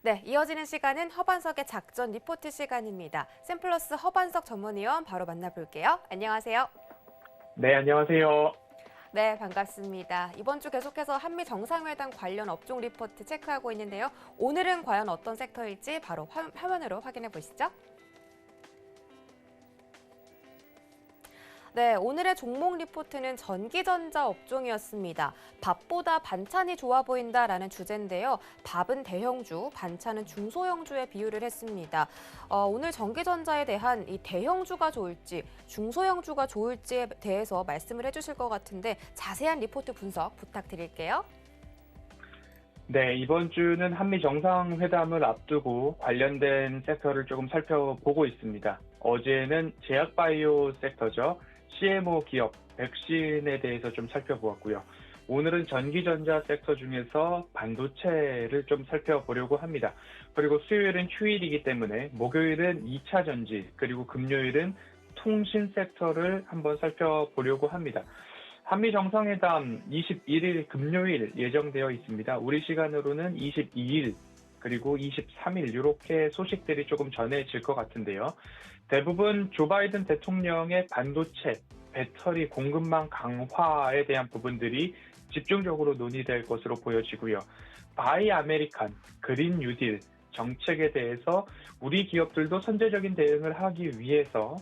네, 이어지는 시간은 허반석의 작전 리포트 시간입니다. 샘플러스 허반석 전문위원 바로 만나볼게요. 안녕하세요. 네, 안녕하세요. 네, 반갑습니다. 이번 주 계속해서 한미 정상회담 관련 업종 리포트 체크하고 있는데요. 오늘은 과연 어떤 섹터일지 바로 화면으로 확인해 보시죠. 네, 오늘의 종목 리포트는 전기전자 업종이었습니다. 밥보다 반찬이 좋아 보인다라는 주제인데요. 밥은 대형주, 반찬은 중소형주에 비유를 했습니다. 오늘 전기전자에 대한 이 대형주가 좋을지, 중소형주가 좋을지에 대해서 말씀을 해주실 것 같은데 자세한 리포트 분석 부탁드릴게요. 네, 이번 주는 한미 정상회담을 앞두고 관련된 섹터를 조금 살펴보고 있습니다. 어제는 제약바이오 섹터죠. CMO 기업, 백신에 대해서 좀 살펴보았고요. 오늘은 전기전자 섹터 중에서 반도체를 좀 살펴보려고 합니다. 그리고 수요일은 휴일이기 때문에 목요일은 2차 전지, 그리고 금요일은 통신 섹터를 한번 살펴보려고 합니다. 한미 정상회담 21일 금요일 예정되어 있습니다. 우리 시간으로는 22일 그리고 23일 이렇게 소식들이 조금 전해질 것 같은데요. 대부분 조 바이든 대통령의 반도체, 배터리 공급망 강화에 대한 부분들이 집중적으로 논의될 것으로 보여지고요. 바이 아메리칸, 그린 뉴딜 정책에 대해서 우리 기업들도 선제적인 대응을 하기 위해서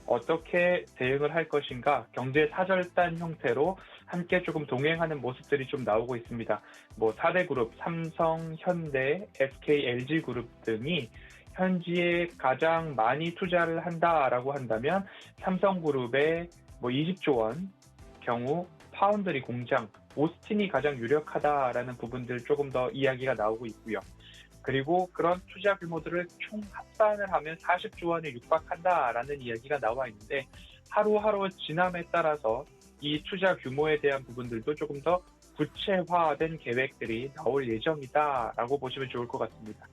어떻게 대응을 할 것인가 경제 사절단 형태로 함께 조금 동행하는 모습들이 좀 나오고 있습니다. 4대 그룹, 삼성, 현대, SK, LG 그룹 등이 현지에 가장 많이 투자를 한다라고 한다면 삼성그룹의 20조 원 경우 파운드리 공장, 오스틴이 가장 유력하다라는 부분들 조금 더 이야기가 나오고 있고요. 그리고 그런 투자 규모들을 총 합산을 하면 40조 원에 육박한다라는 이야기가 나와 있는데 하루하루 지남에 따라서 이 투자 규모에 대한 부분들도 조금 더 구체화된 계획들이 나올 예정이다라고 보시면 좋을 것 같습니다.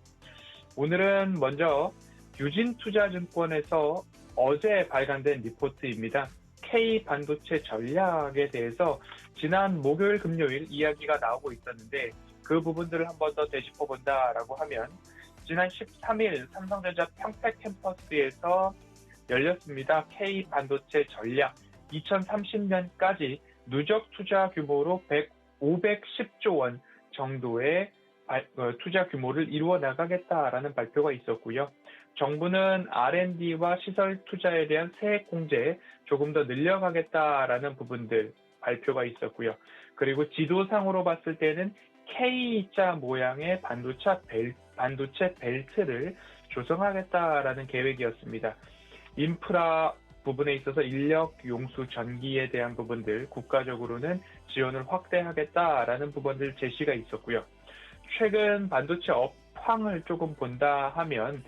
오늘은 먼저 유진투자증권에서 어제 발간된 리포트입니다. K 반도체 전략에 대해서 지난 목요일, 금요일 이야기가 나오고 있었는데 그 부분들을 한 번 더 되짚어본다라고 하면 지난 13일 삼성전자 평택 캠퍼스에서 열렸습니다. K 반도체 전략 2030년까지 누적 투자 규모로 510조 원 정도의 투자 규모를 이루어 나가겠다라는 발표가 있었고요. 정부는 R&D와 시설 투자에 대한 세액 공제 조금 더 늘려가겠다라는 부분들 발표가 있었고요. 그리고 지도상으로 봤을 때는 K자 모양의 반도체 벨트를 조성하겠다라는 계획이었습니다. 인프라 부분에 있어서 인력, 용수, 전기에 대한 부분들 국가적으로는 지원을 확대하겠다라는 부분들 제시가 있었고요. 최근 반도체 업황을 조금 본다 하면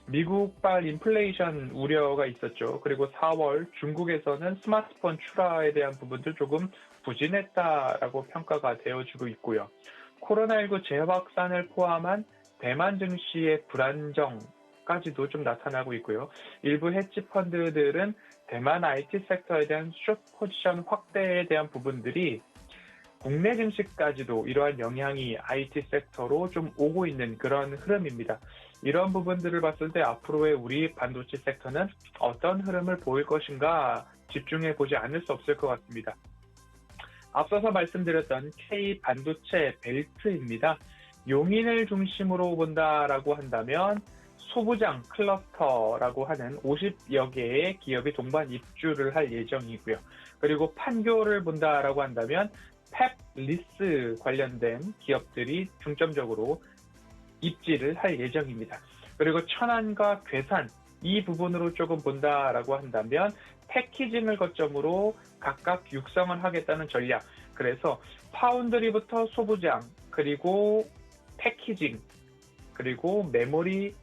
미국발 인플레이션 우려가 있었죠. 그리고 4월 중국에서는 스마트폰 출하에 대한 부분도 조금 부진했다라고 평가가 되어지고 있고요. 코로나19 재확산을 포함한 대만 증시의 불안정까지도 좀 나타나고 있고요. 일부 헤지 펀드들은 대만 IT 섹터에 대한 숏 포지션 확대에 대한 부분들이 국내 증시까지도 이러한 영향이 IT 섹터로 좀 오고 있는 그런 흐름입니다. 이런 부분들을 봤을 때 앞으로의 우리 반도체 섹터는 어떤 흐름을 보일 것인가 집중해 보지 않을 수 없을 것 같습니다. 앞서서 말씀드렸던 K 반도체 벨트입니다. 용인을 중심으로 본다라고 한다면 소부장 클러스터라고 하는 50여 개의 기업이 동반 입주를 할 예정이고요. 그리고 판교를 본다라고 한다면 펩리스 관련된 기업들이 중점적으로 입지를 할 예정입니다. 그리고 천안과 괴산 이 부분으로 조금 본다라고 한다면 패키징을 거점으로 각각 육성을 하겠다는 전략. 그래서 파운드리부터 소부장, 그리고 패키징, 그리고 메모리,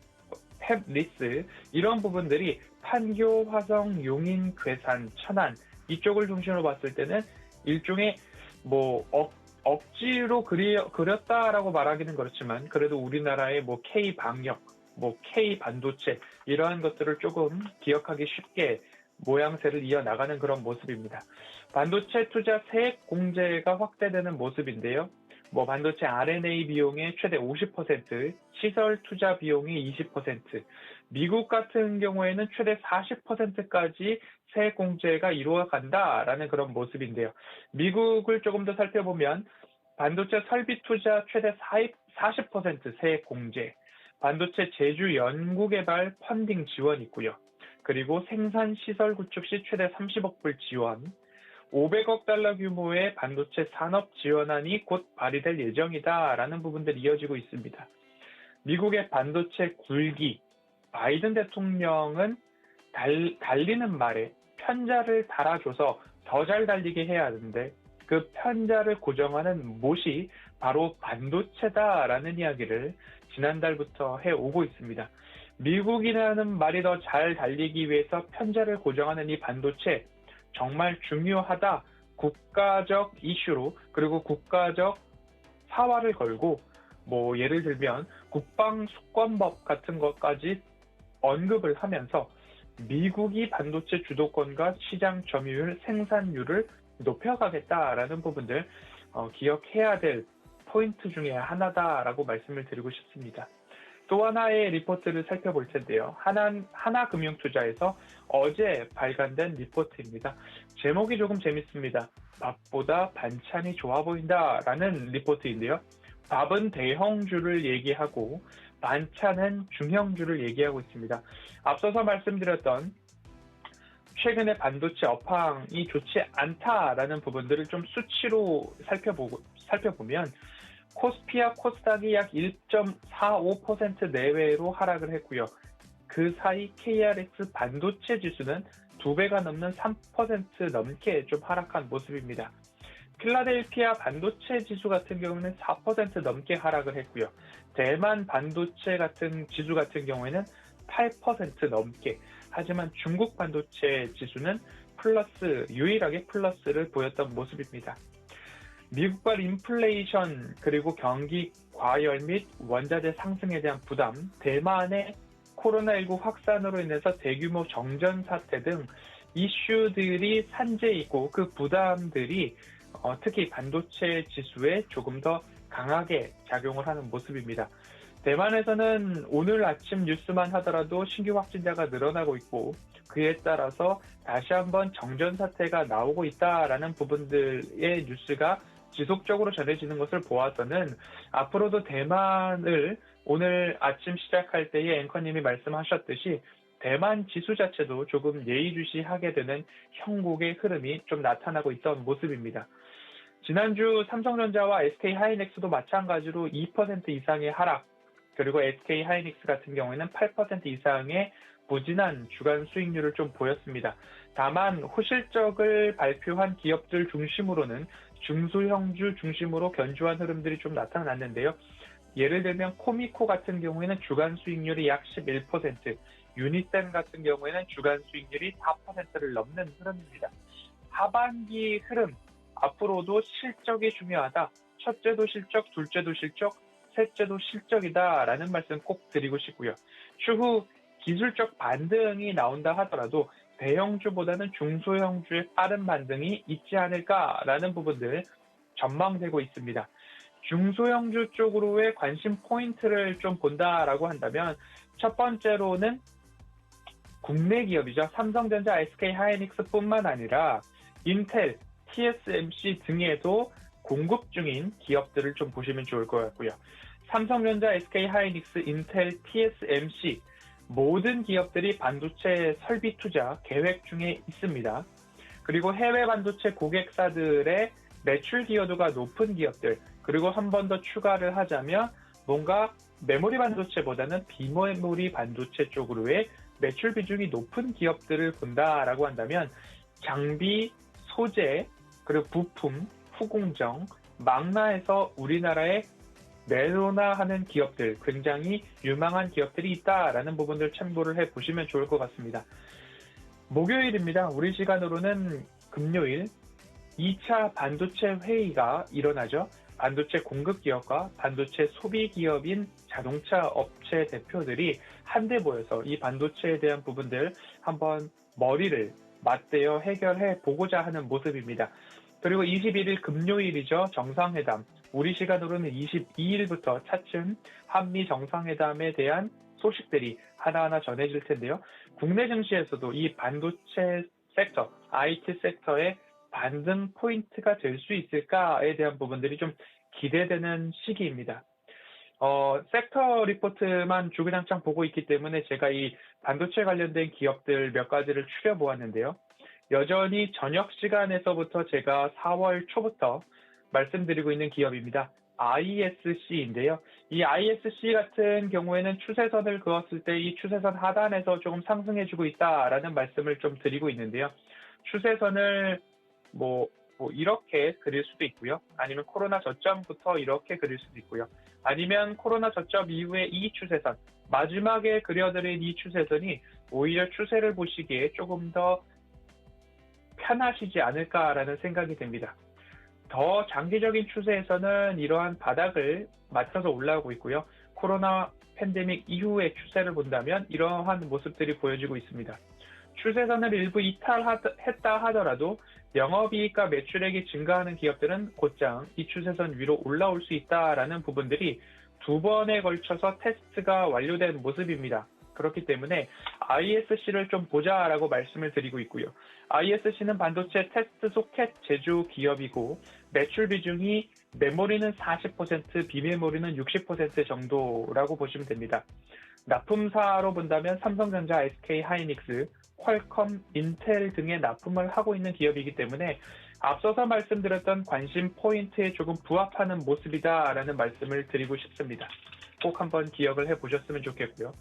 펩리스 이런 부분들이 판교, 화성, 용인, 괴산, 천안 이쪽을 중심으로 봤을 때는 일종의 억지로 그렸다라고 말하기는 그렇지만 그래도 우리나라의 K 방역, K 반도체 이러한 것들을 조금 기억하기 쉽게 모양새를 이어나가는 그런 모습입니다. 반도체 투자 세액 공제가 확대되는 모습인데요. 뭐 반도체 R&D 비용의 최대 50%, 시설 투자 비용의 20%, 미국 같은 경우에는 최대 40%까지 세액 공제가 이루어간다라는 그런 모습인데요. 미국을 조금 더 살펴보면 반도체 설비 투자 최대 40% 세액 공제, 반도체 제주 연구개발 펀딩 지원 있고요. 그리고 생산 시설 구축 시 최대 30억 불 지원, 500억 달러 규모의 반도체 산업 지원안이 곧 발의될 예정이다라는 부분들이 이어지고 있습니다. 미국의 반도체 굴기, 바이든 대통령은 달리는 말에 편자를 달아줘서 더 잘 달리게 해야 하는데 그 편자를 고정하는 못이 바로 반도체다라는 이야기를 지난달부터 해오고 있습니다. 미국이라는 말이 더 잘 달리기 위해서 편자를 고정하는 이 반도체 정말 중요하다. 국가적 이슈로 그리고 국가적 사활을 걸고 뭐 예를 들면 국방수권법 같은 것까지 언급을 하면서 미국이 반도체 주도권과 시장 점유율, 생산율을 높여가겠다라는 부분들 기억해야 될 포인트 중에 하나다라고 말씀을 드리고 싶습니다. 또 하나의 리포트를 살펴볼 텐데요. 하나금융투자에서 어제 발간된 리포트입니다. 제목이 조금 재밌습니다. 밥보다 반찬이 좋아 보인다라는 리포트인데요. 밥은 대형주를 얘기하고 반찬은 중형주를 얘기하고 있습니다. 앞서서 말씀드렸던 최근에 반도체 업황이 좋지 않다라는 부분들을 좀 수치로 살펴보면 코스피와 코스닥이 약 1.45% 내외로 하락을 했고요. 그 사이 KRX 반도체 지수는 2배가 넘는 3% 넘게 좀 하락한 모습입니다. 필라델피아 반도체 지수 같은 경우는 4% 넘게 하락을 했고요. 대만 반도체 같은 지수 같은 경우에는 8% 넘게. 하지만 중국 반도체 지수는 유일하게 플러스를 보였던 모습입니다. 미국발 인플레이션 그리고 경기 과열 및 원자재 상승에 대한 부담, 대만의 코로나19 확산으로 인해서 대규모 정전 사태 등 이슈들이 산재해 있고 그 부담들이 특히 반도체 지수에 조금 더 강하게 작용을 하는 모습입니다. 대만에서는 오늘 아침 뉴스만 하더라도 신규 확진자가 늘어나고 있고 그에 따라서 다시 한번 정전 사태가 나오고 있다라는 부분들의 뉴스가 지속적으로 전해지는 것을 보아서는 앞으로도 대만을 오늘 아침 시작할 때에 앵커님이 말씀하셨듯이 대만 지수 자체도 조금 예의주시하게 되는 형국의 흐름이 좀 나타나고 있던 모습입니다. 지난주 삼성전자와 SK하이닉스도 마찬가지로 2% 이상의 하락, 그리고 SK하이닉스 같은 경우에는 8% 이상의 부진한 주간 수익률을 좀 보였습니다. 다만 호실적을 발표한 기업들 중심으로는 중소형주 중심으로 견조한 흐름들이 좀 나타났는데요. 예를 들면 코미코 같은 경우에는 주간 수익률이 약 11%, 유니셈 같은 경우에는 주간 수익률이 4%를 넘는 흐름입니다. 하반기 흐름, 앞으로도 실적이 중요하다. 첫째도 실적, 둘째도 실적, 셋째도 실적이다라는 말씀 꼭 드리고 싶고요. 추후 기술적 반등이 나온다 하더라도 대형주보다는 중소형주의 빠른 반등이 있지 않을까라는 부분들 전망되고 있습니다. 중소형주 쪽으로의 관심 포인트를 좀 본다라고 한다면 첫 번째로는 국내 기업이죠. 삼성전자, SK하이닉스뿐만 아니라 인텔, TSMC 등에도 공급 중인 기업들을 좀 보시면 좋을 것 같고요. 삼성전자, SK하이닉스, 인텔, TSMC 모든 기업들이 반도체 설비 투자 계획 중에 있습니다. 그리고 해외 반도체 고객사들의 매출 기여도가 높은 기업들, 그리고 한 번 더 추가를 하자면 뭔가 메모리 반도체보다는 비메모리 반도체 쪽으로의 매출 비중이 높은 기업들을 본다라고 한다면 장비, 소재, 그리고 부품, 후공정, 망라에서 우리나라에 내로나하는 기업들, 굉장히 유망한 기업들이 있다라는 부분들 참고를 해보시면 좋을 것 같습니다. 목요일입니다. 우리 시간으로는 금요일 2차 반도체 회의가 일어나죠. 반도체 공급 기업과 반도체 소비 기업인 자동차 업체 대표들이 한데 모여서 이 반도체에 대한 부분들 한번 머리를 맞대어 해결해 보고자 하는 모습입니다. 그리고 21일 금요일이죠. 정상회담. 우리 시간으로는 22일부터 차츰 한미 정상회담에 대한 소식들이 하나하나 전해질 텐데요. 국내 증시에서도 이 반도체 섹터, IT 섹터의 반등 포인트가 될 수 있을까에 대한 부분들이 좀 기대되는 시기입니다. 섹터 리포트만 주구장창 보고 있기 때문에 제가 이 반도체 관련된 기업들 몇 가지를 추려보았는데요. 여전히 저녁 시간에서부터 제가 4월 초부터 말씀드리고 있는 기업입니다. ISC인데요. 이 ISC 같은 경우에는 추세선을 그었을 때 이 추세선 하단에서 조금 상승해주고 있다라는 말씀을 좀 드리고 있는데요. 추세선을 이렇게 그릴 수도 있고요. 아니면 코로나 저점부터 이렇게 그릴 수도 있고요. 아니면 코로나 저점 이후에 이 추세선, 마지막에 그려드린 이 추세선이 오히려 추세를 보시기에 조금 더 편하시지 않을까라는 생각이 듭니다. 더 장기적인 추세에서는 이러한 바닥을 맞춰서 올라오고 있고요. 코로나 팬데믹 이후의 추세를 본다면 이러한 모습들이 보여지고 있습니다. 추세선을 일부 이탈했다 하더라도 영업이익과 매출액이 증가하는 기업들은 곧장 이 추세선 위로 올라올 수 있다라는 부분들이 두 번에 걸쳐서 테스트가 완료된 모습입니다. 그렇기 때문에 ISC를 좀 보자라고 말씀을 드리고 있고요. ISC는 반도체 테스트 소켓 제조 기업이고 매출 비중이 메모리는 40%, 비메모리는 60% 정도라고 보시면 됩니다. 납품사로 본다면 삼성전자, SK 하이닉스, 퀄컴, 인텔 등의 납품을 하고 있는 기업이기 때문에 앞서서 말씀드렸던 관심 포인트에 조금 부합하는 모습이다라는 말씀을 드리고 싶습니다. 꼭 한번 기억을 해보셨으면 좋겠고요.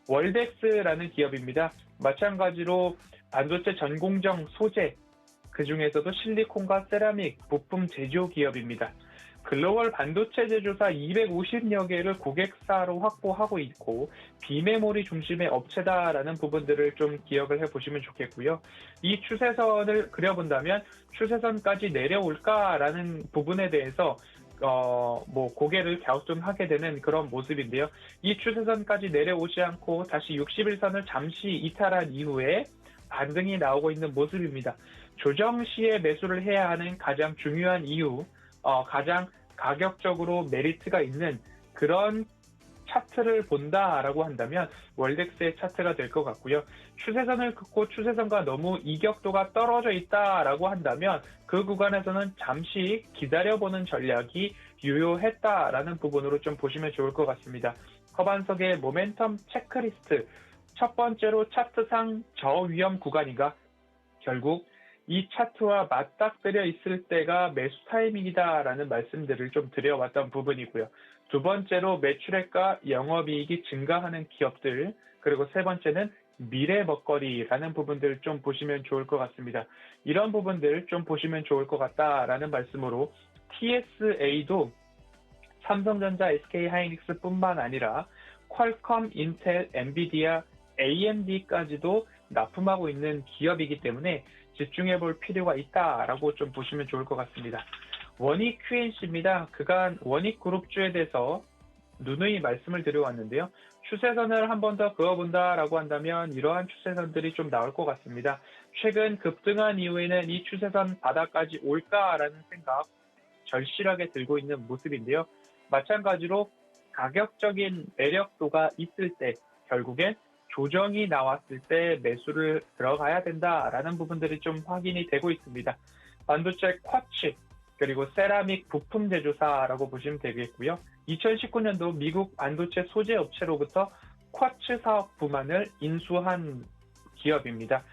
월덱스라는 기업입니다. 마찬가지로 반도체 전공정 소재, 그중에서도 실리콘과 세라믹, 부품 제조 기업입니다. 글로벌 반도체 제조사 250여 개를 고객사로 확보하고 있고 비메모리 중심의 업체다라는 부분들을 좀 기억을 해보시면 좋겠고요. 이 추세선을 그려본다면 추세선까지 내려올까라는 부분에 대해서 고개를 갸우뚱하게 되는 그런 모습인데요. 이 추세선까지 내려오지 않고 다시 60일선을 잠시 이탈한 이후에 반등이 나오고 있는 모습입니다. 조정 시에 매수를 해야 하는 가장 중요한 이유, 가장 가격적으로 메리트가 있는 그런 차트를 본다라고 한다면 월덱스의 차트가 될 것 같고요. 추세선을 긋고 추세선과 너무 이격도가 떨어져 있다라고 한다면 그 구간에서는 잠시 기다려보는 전략이 유효했다라는 부분으로 좀 보시면 좋을 것 같습니다. 허반석의 모멘텀 체크리스트, 첫 번째로 차트상 저위험 구간이가 결국 이 차트와 맞닥뜨려 있을 때가 매수 타이밍이다라는 말씀들을 좀 드려왔던 부분이고요. 두 번째로 매출액과 영업이익이 증가하는 기업들, 그리고 세 번째는 미래 먹거리라는 부분들을 좀 보시면 좋을 것 같습니다. 이런 부분들 좀 보시면 좋을 것 같다라는 말씀으로 TSA도 삼성전자, SK 하이닉스뿐만 아니라 퀄컴, 인텔, 엔비디아, AMD까지도 납품하고 있는 기업이기 때문에 집중해 볼 필요가 있다라고 좀 보시면 좋을 것 같습니다. 원익 QNC입니다. 그간 원익 그룹주에 대해서 누누이 말씀을 드려왔는데요. 추세선을 한 번 더 그어본다라고 한다면 이러한 추세선들이 좀 나올 것 같습니다. 최근 급등한 이후에는 이 추세선 바닥까지 올까라는 생각 절실하게 들고 있는 모습인데요. 마찬가지로 가격적인 매력도가 있을 때 결국엔 조정이 나왔을 때 매수를 들어가야 된다라는 부분들이 좀 확인이 되고 있습니다. 반도체 쿼츠, 그리고 세라믹 부품 제조사라고 보시면 되겠고요. 2019년도 미국 반도체 소재 업체로부터 쿼츠 사업 부만을 인수한 기업입니다.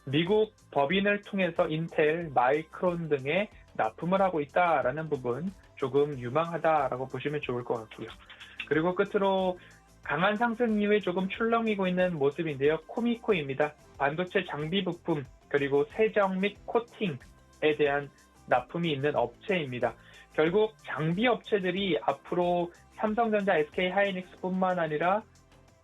미국 법인을 통해서 인텔, 마이크론 등에 납품을 하고 있다라는 부분 조금 유망하다라고 보시면 좋을 것 같고요. 그리고 끝으로 강한 상승 이후에 조금 출렁이고 있는 모습인데요. 코미코입니다. 반도체 장비 부품 그리고 세정 및 코팅에 대한 납품이 있는 업체입니다. 결국 장비 업체들이 앞으로 삼성전자, SK 하이닉스뿐만 아니라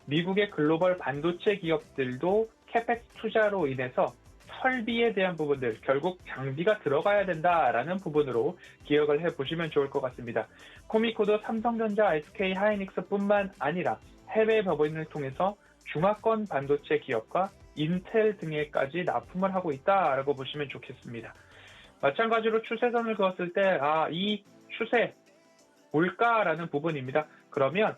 미국의 글로벌 반도체 기업들도 캐펙스 투자로 인해서 설비에 대한 부분들, 결국 장비가 들어가야 된다라는 부분으로 기억을 해보시면 좋을 것 같습니다. 코미코도 삼성전자, SK 하이닉스뿐만 아니라 해외 법인을 통해서 중화권 반도체 기업과 인텔 등에까지 납품을 하고 있다라고 보시면 좋겠습니다. 마찬가지로 추세선을 그었을 때, 이 추세 뭘까라는 부분입니다. 그러면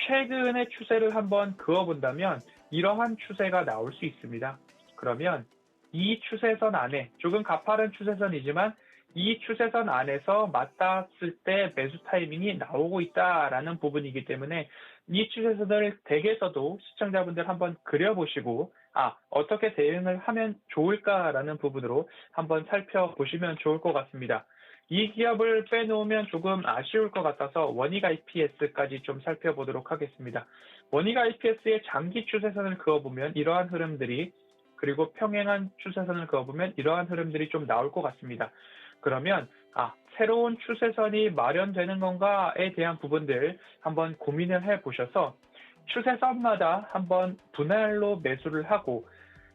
최근의 추세를 한번 그어본다면 이러한 추세가 나올 수 있습니다. 그러면 이 추세선 안에, 조금 가파른 추세선이지만 이 추세선 안에서 맞닿았을 때 매수 타이밍이 나오고 있다라는 부분이기 때문에 이 추세선을 댁에서도 시청자분들 한번 그려보시고 어떻게 대응을 하면 좋을까라는 부분으로 한번 살펴보시면 좋을 것 같습니다. 이 기업을 빼놓으면 조금 아쉬울 것 같아서 원익 IPS까지 좀 살펴보도록 하겠습니다. 원익 IPS의 장기 추세선을 그어보면 이러한 흐름들이, 그리고 평행한 추세선을 그어보면 이러한 흐름들이 좀 나올 것 같습니다. 그러면 새로운 추세선이 마련되는 건가에 대한 부분들 한번 고민을 해보셔서 추세선마다 한번 분할로 매수를 하고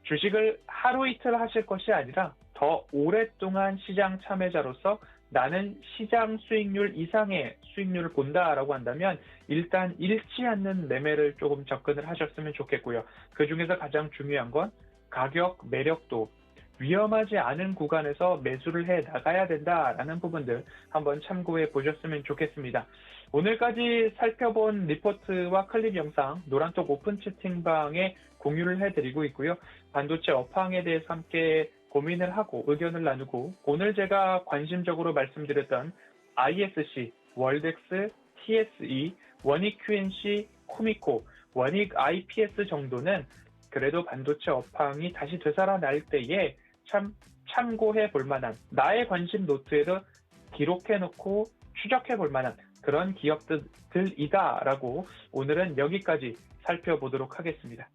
주식을 하루 이틀 하실 것이 아니라 더 오랫동안 시장 참여자로서 나는 시장 수익률 이상의 수익률을 본다라고 한다면 일단 잃지 않는 매매를 조금 접근을 하셨으면 좋겠고요. 그 중에서 가장 중요한 건 가격 매력도, 위험하지 않은 구간에서 매수를 해 나가야 된다라는 부분들 한번 참고해 보셨으면 좋겠습니다. 오늘까지 살펴본 리포트와 클립 영상 노란톡 오픈 채팅방에 공유를 해드리고 있고요. 반도체 업황에 대해서 함께 고민을 하고 의견을 나누고, 오늘 제가 관심적으로 말씀드렸던 ISC, 월덱스, TSE, 원익 QNC, 코미코, 원익 IPS 정도는 그래도 반도체 업황이 다시 되살아날 때에 참 참고해 볼 만한, 나의 관심 노트에도 기록해 놓고 추적해 볼 만한 그런 기업들이다라고 오늘은 여기까지 살펴보도록 하겠습니다.